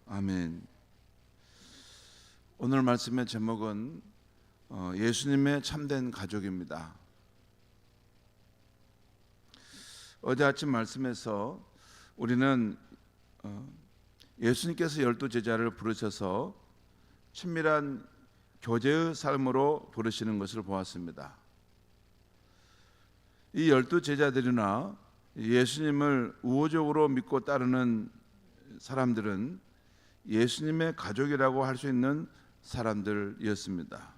아멘. 오늘 말씀의 제목은 예수님의 참된 가족입니다. 어제 아침 말씀에서 우리는 예수님께서 12제자를 부르셔서 친밀한 교제의 삶으로 부르시는 것을 보았습니다. 이 12제자들이나 예수님을 우호적으로 믿고 따르는 사람들은 예수님의 가족이라고 할 수 있는 사람들이었습니다.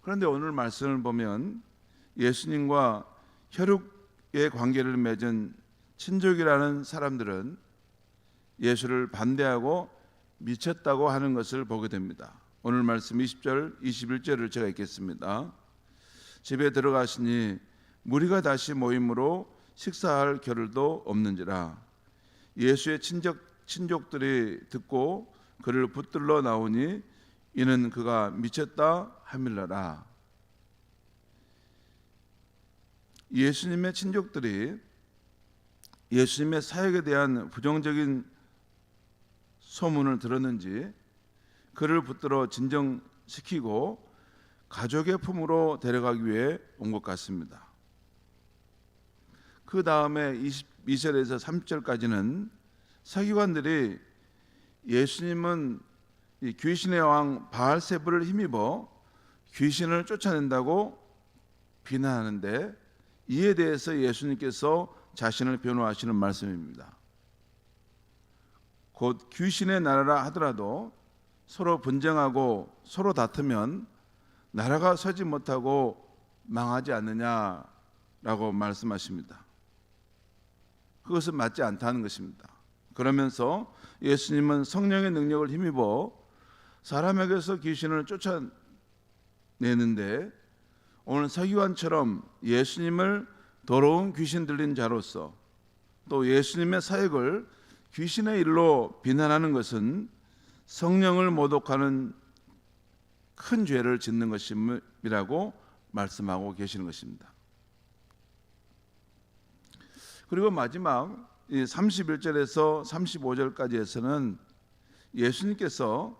그런데 오늘 말씀을 보면 예수님과 혈육의 관계를 맺은 친족이라는 사람들은 예수를 반대하고 미쳤다고 하는 것을 보게 됩니다. 오늘 말씀 20절, 21절을 제가 읽겠습니다. 집에 들어가시니 무리가 다시 모임으로 식사할 겨를도 없는지라. 예수의 친족들이 듣고 그를 붙들러 나오니 이는 그가 미쳤다 하밀라라. 예수님의 친족들이 예수님의 사역에 대한 부정적인 소문을 들었는지 그를 붙들어 진정시키고 가족의 품으로 데려가기 위해 온 것 같습니다. 그 다음에 22절에서 30절까지는 서기관들이 예수님은 이 귀신의 왕 바알세불을 힘입어 귀신을 쫓아낸다고 비난하는데 이에 대해서 예수님께서 자신을 변호하시는 말씀입니다. 곧 귀신의 나라라 하더라도 서로 분쟁하고 서로 다투면 나라가 서지 못하고 망하지 않느냐라고 말씀하십니다. 그것은 맞지 않다는 것입니다. 그러면서 예수님은 성령의 능력을 힘입어 사람에게서 귀신을 쫓아내는데 오늘 서기관처럼 예수님을 더러운 귀신 들린 자로서 또 예수님의 사역을 귀신의 일로 비난하는 것은 성령을 모독하는 큰 죄를 짓는 것이라고 말씀하고 계시는 것입니다. 그리고 마지막 31절에서 35절까지에서는 예수님께서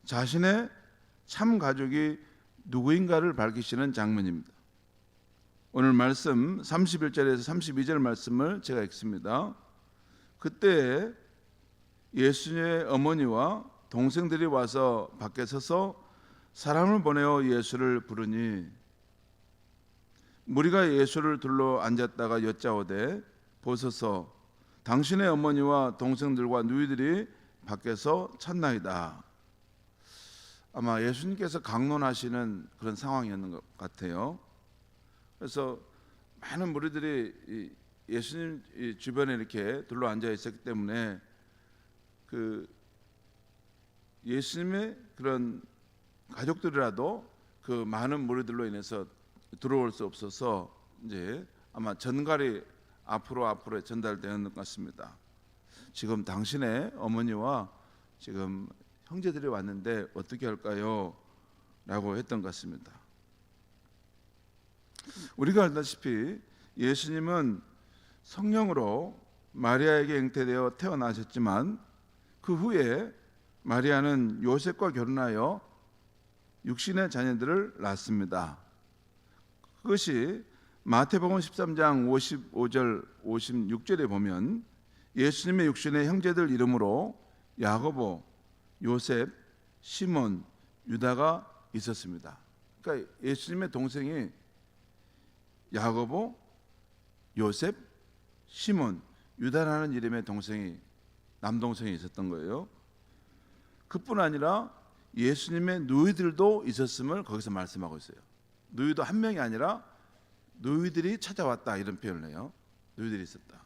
자신의 참 가족이 누구인가를 밝히시는 장면입니다. 오늘 말씀 31절에서 32절 말씀을 제가 읽습니다. 그때 예수님의 어머니와 동생들이 와서 밖에 서서 사람을 보내어 예수를 부르니 무리가 예수를 둘러 앉았다가 여짜오되 보소서 당신의 어머니와 동생들과 누이들이 밖에서 찾나이다. 아마 예수님께서 강론하시는 그런 상황이었는 것 같아요. 그래서 많은 무리들이 예수님 주변에 이렇게 둘러 앉아 있었기 때문에 그 예수님의 그런 가족들이라도 그 많은 무리들로 인해서 들어올 수 없어서 이제 아마 전갈이 앞으로 전달되는 것 같습니다. 지금 당신의 어머니와 지금 형제들이 왔는데 어떻게 할까요? 라고 했던 것 같습니다. 우리가 알다시피 예수님은 성령으로 마리아에게 잉태되어 태어나셨지만 그 후에 마리아는 요셉과 결혼하여 육신의 자녀들을 낳습니다. 그것이 마태복음 13장 55절 56절에 보면 예수님의 육신의 형제들 이름으로 야고보, 요셉, 시몬, 유다가 있었습니다. 그러니까 예수님의 동생이 야고보, 요셉, 시몬, 유다라는 이름의 동생이 남동생이 있었던 거예요. 그뿐 아니라 예수님의 누이들도 있었음을 거기서 말씀하고 있어요. 누이도 한 명이 아니라 누이들이 찾아왔다 이런 표현을 해요. 누이들이 있었다.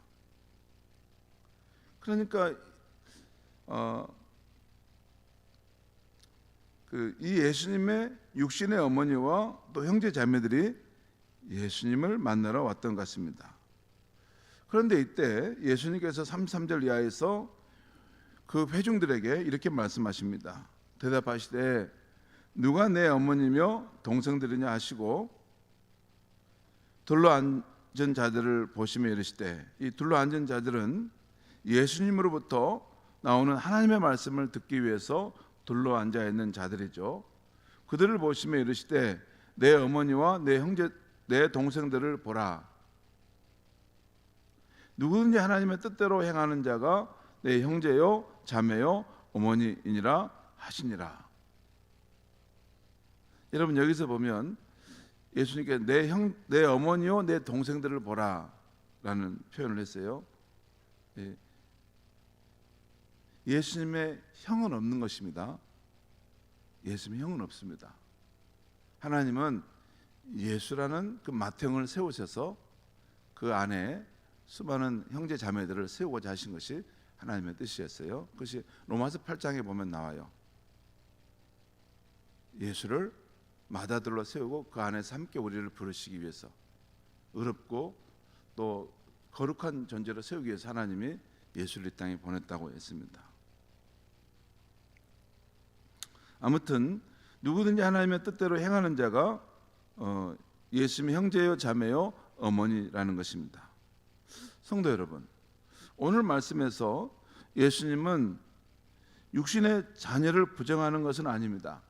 그러니까 이 예수님의 육신의 어머니와 또 형제 자매들이 예수님을 만나러 왔던 것 같습니다. 그런데 이때 예수님께서 33절 이하에서 그 회중들에게 이렇게 말씀하십니다. 대답하시되 누가 내 어머니며 동생들이냐 하시고 둘러앉은 자들을 보시며 이르시되 이 둘러앉은 자들은 예수님으로부터 나오는 하나님의 말씀을 듣기 위해서 둘러 앉아 있는 자들이죠. 그들을 보시며 이르시되 내 어머니와 내 형제 내 동생들을 보라. 누구든지 하나님의 뜻대로 행하는 자가 내 형제요 자매요 어머니이니라 하시니라. 여러분 여기서 보면 예수님께 내 어머니요 내 동생들을 보라라는 표현을 했어요. 예수님의 형은 없는 것입니다. 예수님의 형은 없습니다. 하나님은 예수라는 그 맏형을 세우셔서 그 안에 수많은 형제 자매들을 세우고자 하신 것이 하나님의 뜻이었어요. 그것이 로마서 8장에 보면 나와요. 예수를 맏아들로 세우고 그 안에서 함께 우리를 부르시기 위해서 의롭고 또 거룩한 존재로 세우기 위해서 하나님이 예수를 이 땅에 보냈다고 했습니다. 아무튼 누구든지 하나님의 뜻대로 행하는 자가 예수님의 형제요 자매요 어머니라는 것입니다. 성도 여러분, 오늘 말씀에서 예수님은 육신의 자녀를 부정하는 것은 아닙니다.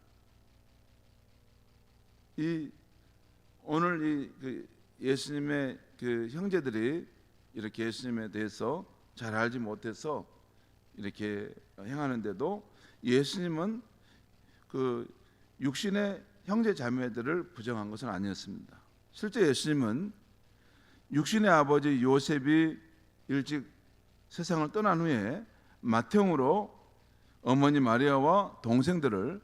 오늘 예수님의 그 형제들이 이렇게 예수님에 대해서 잘 알지 못해서 이렇게 행하는데도 예수님은 그 육신의 형제 자매들을 부정한 것은 아니었습니다. 실제 예수님은 육신의 아버지 요셉이 일찍 세상을 떠난 후에 맏형으로 어머니 마리아와 동생들을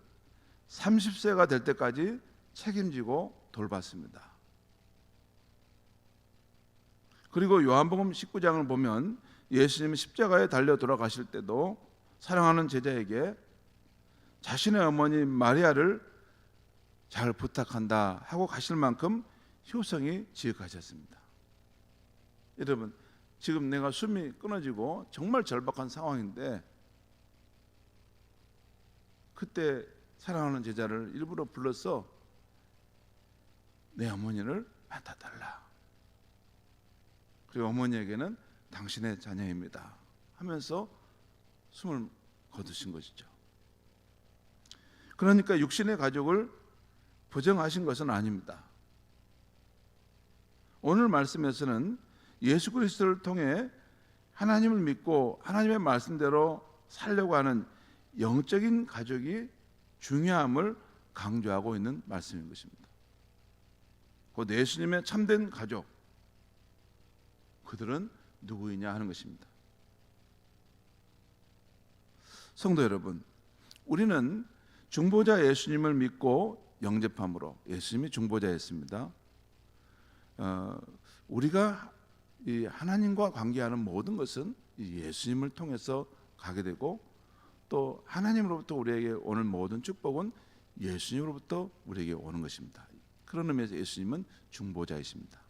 30세가 될 때까지 책임지고 돌봤습니다. 그리고 요한복음 19장을 보면 예수님이 십자가에 달려 돌아가실 때도 사랑하는 제자에게 자신의 어머니 마리아를 잘 부탁한다 하고 가실 만큼 효성이 지극하셨습니다. 여러분, 지금 내가 숨이 끊어지고 정말 절박한 상황인데 그때 사랑하는 제자를 일부러 불러서 내 어머니를 맡아달라. 그리고 어머니에게는 당신의 자녀입니다 하면서 숨을 거두신 것이죠. 그러니까 육신의 가족을 부정하신 것은 아닙니다. 오늘 말씀에서는 예수 그리스도를 통해 하나님을 믿고 하나님의 말씀대로 살려고 하는 영적인 가족이 중요함을 강조하고 있는 말씀인 것입니다. 곧 예수님의 참된 가족, 그들은 누구이냐 하는 것입니다. 성도 여러분, 우리는 중보자 예수님을 믿고 영접함으로, 예수님이 중보자였습니다. 우리가 이 하나님과 관계하는 모든 것은 이 예수님을 통해서 가게 되고 또 하나님으로부터 우리에게 오는 모든 축복은 예수님으로부터 우리에게 오는 것입니다. 그런 의미에서 예수님은 중보자이십니다.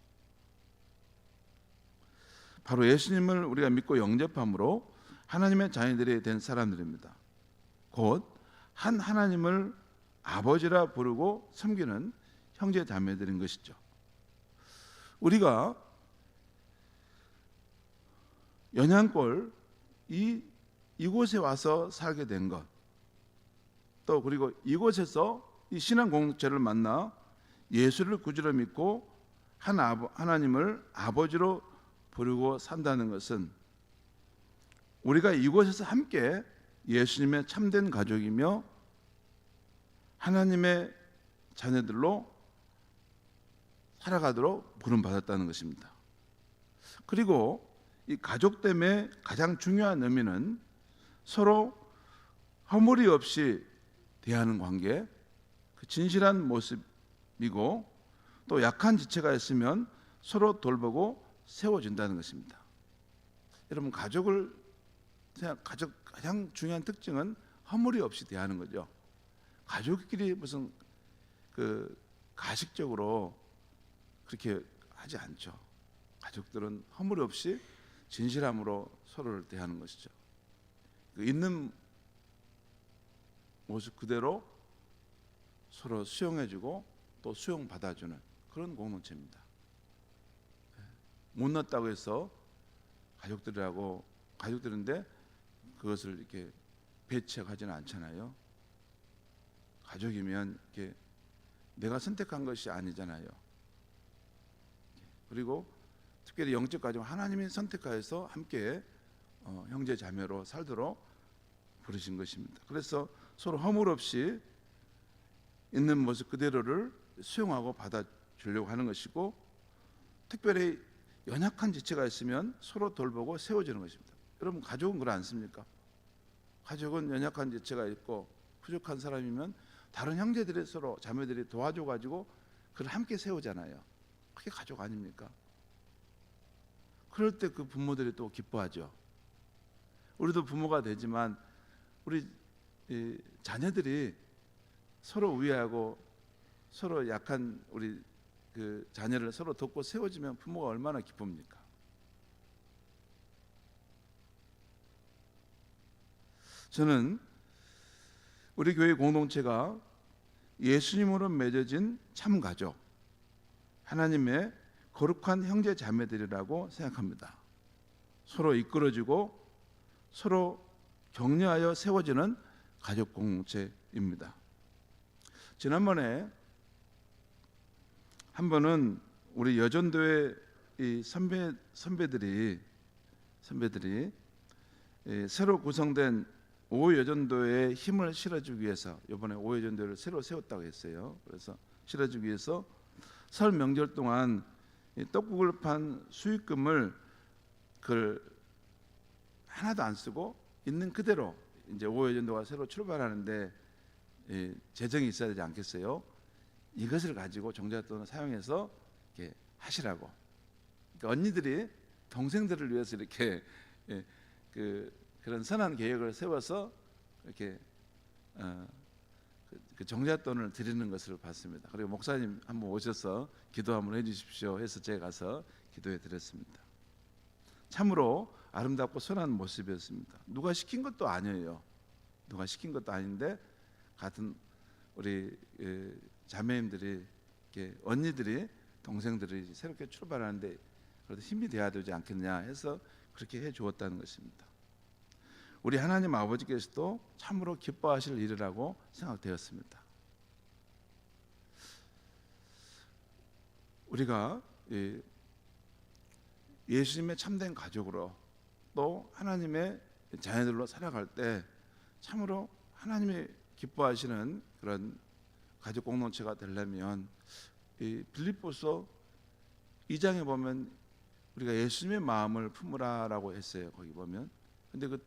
바로 예수님을 우리가 믿고 영접함으로 하나님의 자녀들이 된 사람들입니다. 곧 한 하나님을 아버지라 부르고 섬기는 형제 자매들인 것이죠. 우리가 연양골 이곳에 와서 살게 된 것, 또 그리고 이곳에서 이 신앙 공동체를 만나 예수를 구주로 믿고 하나님을 아버지로 부르고 산다는 것은 우리가 이곳에서 함께 예수님의 참된 가족이며 하나님의 자녀들로 살아가도록 부름받았다는 것입니다. 그리고 이 가족됨의 가장 중요한 의미는 서로 허물이 없이 대하는 관계, 그 진실한 모습이고 또 약한 지체가 있으면 서로 돌보고 세워준다는 것입니다. 여러분, 가족 가장 중요한 특징은 허물이 없이 대하는 거죠. 가족끼리 무슨 그 가식적으로 그렇게 하지 않죠. 가족들은 허물 없이 진실함으로 서로를 대하는 것이죠. 있는 모습 그대로 서로 수용해주고 또 수용받아주는 그런 공동체입니다. 못났다고 해서 가족들인데 그것을 이렇게 배척하지는 않잖아요. 가족이면 이렇게 내가 선택한 것이 아니잖아요. 그리고 특별히 영적 가정 하나님이 선택하여서 함께 형제 자매로 살도록 부르신 것입니다. 그래서 서로 허물 없이 있는 모습 그대로를 수용하고 받아주려고 하는 것이고, 특별히 연약한 지체가 있으면 서로 돌보고 세워주는 것입니다. 여러분, 가족은 그렇지 않습니까? 가족은 연약한 지체가 있고 부족한 사람이면 다른 형제들이 서로 자매들이 도와줘 가지고 그를 함께 세우잖아요. 그게 가족 아닙니까? 그럴 때 그 부모들이 또 기뻐하죠. 우리도 부모가 되지만 우리 자녀들이 서로 위하고 서로 약한 우리 그 자녀를 서로 돕고 세워주면 부모가 얼마나 기쁩니까? 저는 우리 교회 공동체가 예수님으로 맺어진 참 가족, 하나님의 거룩한 형제 자매들이라고 생각합니다. 서로 이끌어주고 서로 격려하여 세워지는 가족 공동체입니다. 지난번에 한 번은 우리 여전도의 이 선배들이 새로 구성된 오여전도에 힘을 실어주기 위해서 이번에 오여전도를 새로 세웠다고 했어요. 그래서 실어주기 위해서 설 명절 동안 떡국을 판 수익금을 그걸 하나도 안 쓰고 있는 그대로 이제 오여전도가 새로 출발하는데 재정이 있어야 되지 않겠어요? 이것을 가지고 종잣돈을 사용해서 이렇게 하시라고. 그러니까 언니들이 동생들을 위해서 이렇게 그런 선한 계획을 세워서 이렇게 그 종잣돈을 드리는 것을 봤습니다. 그리고 목사님 한번 오셔서 기도 한번 해주십시오 해서 제가 가서 기도해 드렸습니다. 참으로 아름답고 선한 모습이었습니다. 누가 시킨 것도 아니에요. 누가 시킨 것도 아닌데 같은 우리 자매님들이 이렇게 언니들이 동생들이 새롭게 출발하는데 그래도 힘이 돼야 되지 않겠냐 해서 그렇게 해 주었다는 것입니다. 우리 하나님 아버지께서도 참으로 기뻐하실 일이라고 생각되었습니다. 우리가 예수님의 참된 가족으로 또 하나님의 자녀들로 살아갈 때 참으로 하나님이 기뻐하시는 그런 가족 공동체가 되려면 이 빌립보서 2장에 보면 우리가 예수님의 마음을 품으라라고 했어요. 거기 보면. 근데 그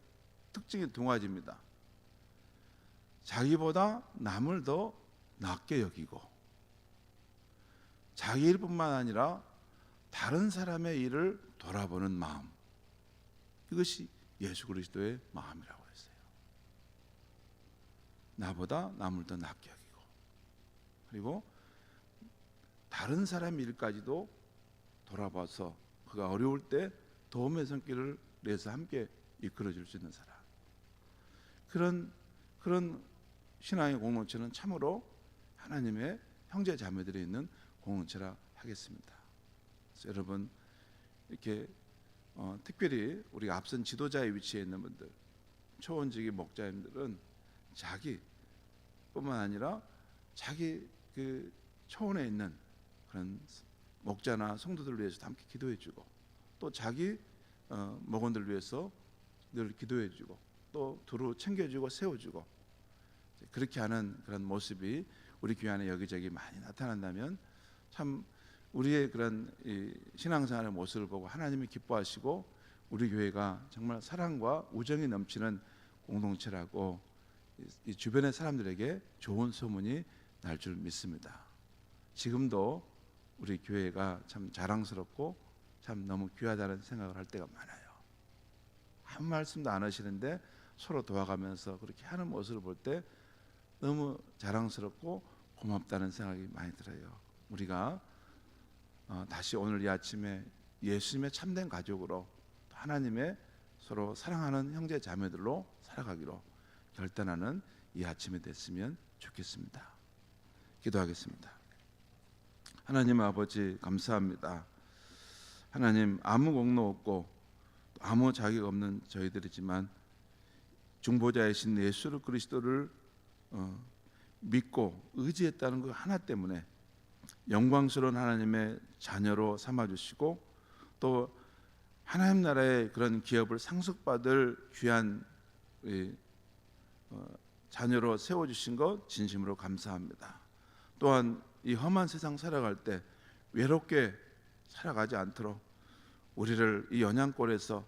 특징이 두 가지입니다. 자기보다 남을 더 낫게 여기고 자기 일뿐만 아니라 다른 사람의 일을 돌아보는 마음, 이것이 예수 그리스도의 마음이라고 했어요. 나보다 남을 더 낫게 여기고 그리고 다른 사람 일까지도 돌아봐서 그가 어려울 때 도움의 손길을 내서 함께 이끌어줄 수 있는 사람, 그런 신앙의 공동체는 참으로 하나님의 형제 자매들이 있는 공동체라 하겠습니다. 그래서 여러분 이렇게 특별히 우리가 앞선 지도자의 위치에 있는 분들, 초원직의 목자님들은 자기뿐만 아니라 자기 그 초원에 있는 그런 목자나 성도들을 위해서도 함께 기도해주고 또 자기 목원들을 위해서 늘 기도해주고 또 두루 챙겨주고 세워주고 그렇게 하는 그런 모습이 우리 교회 안에 여기저기 많이 나타난다면 참 우리의 그런 신앙생활의 모습을 보고 하나님이 기뻐하시고 우리 교회가 정말 사랑과 우정이 넘치는 공동체라고 이 주변의 사람들에게 좋은 소문이 날 줄 믿습니다. 지금도 우리 교회가 참 자랑스럽고 참 너무 귀하다는 생각을 할 때가 많아요. 아무 말씀도 안 하시는데 서로 도와가면서 그렇게 하는 모습을 볼 때 너무 자랑스럽고 고맙다는 생각이 많이 들어요. 우리가 다시 오늘 이 아침에 예수님의 참된 가족으로 하나님의 서로 사랑하는 형제 자매들로 살아가기로 결단하는 이 아침이 됐으면 좋겠습니다. 기도하겠습니다. 하나님 아버지 감사합니다. 하나님 아무 공로 없고 아무 자격 없는 저희들이지만 중보자이신 예수 그리스도를 믿고 의지했다는 그 하나 때문에 영광스러운 하나님의 자녀로 삼아주시고 또 하나님 나라의 그런 기업을 상속받을 귀한 자녀로 세워주신 것 진심으로 감사합니다. 또한 이 험한 세상 살아갈 때 외롭게 살아가지 않도록 우리를 이 연양골에서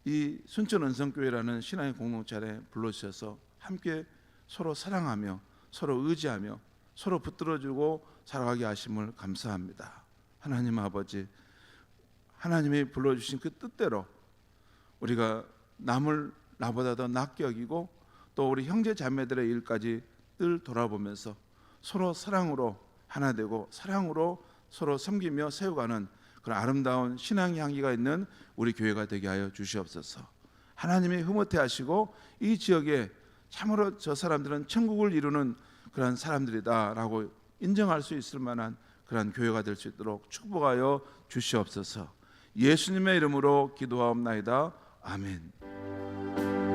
이 순천은성교회라는 신앙의 공동체 안에 불러주셔서 함께 서로 사랑하며 서로 의지하며 서로 붙들어주고 살아가게 하심을 감사합니다. 하나님 아버지, 하나님이 불러주신 그 뜻대로 우리가 남을 나보다 더 낫게 여기고 또 우리 형제 자매들의 일까지 늘 돌아보면서 서로 사랑으로 하나 되고 사랑으로 서로 섬기며 세워가는 그런 아름다운 신앙의 향기가 있는 우리 교회가 되게 하여 주시옵소서. 하나님이 흐뭇해 하시고 이 지역에 참으로 저 사람들은 천국을 이루는 그런 사람들이다라고 인정할 수 있을 만한 그런 교회가 될 수 있도록 축복하여 주시옵소서. 예수님의 이름으로 기도하옵나이다. 아멘.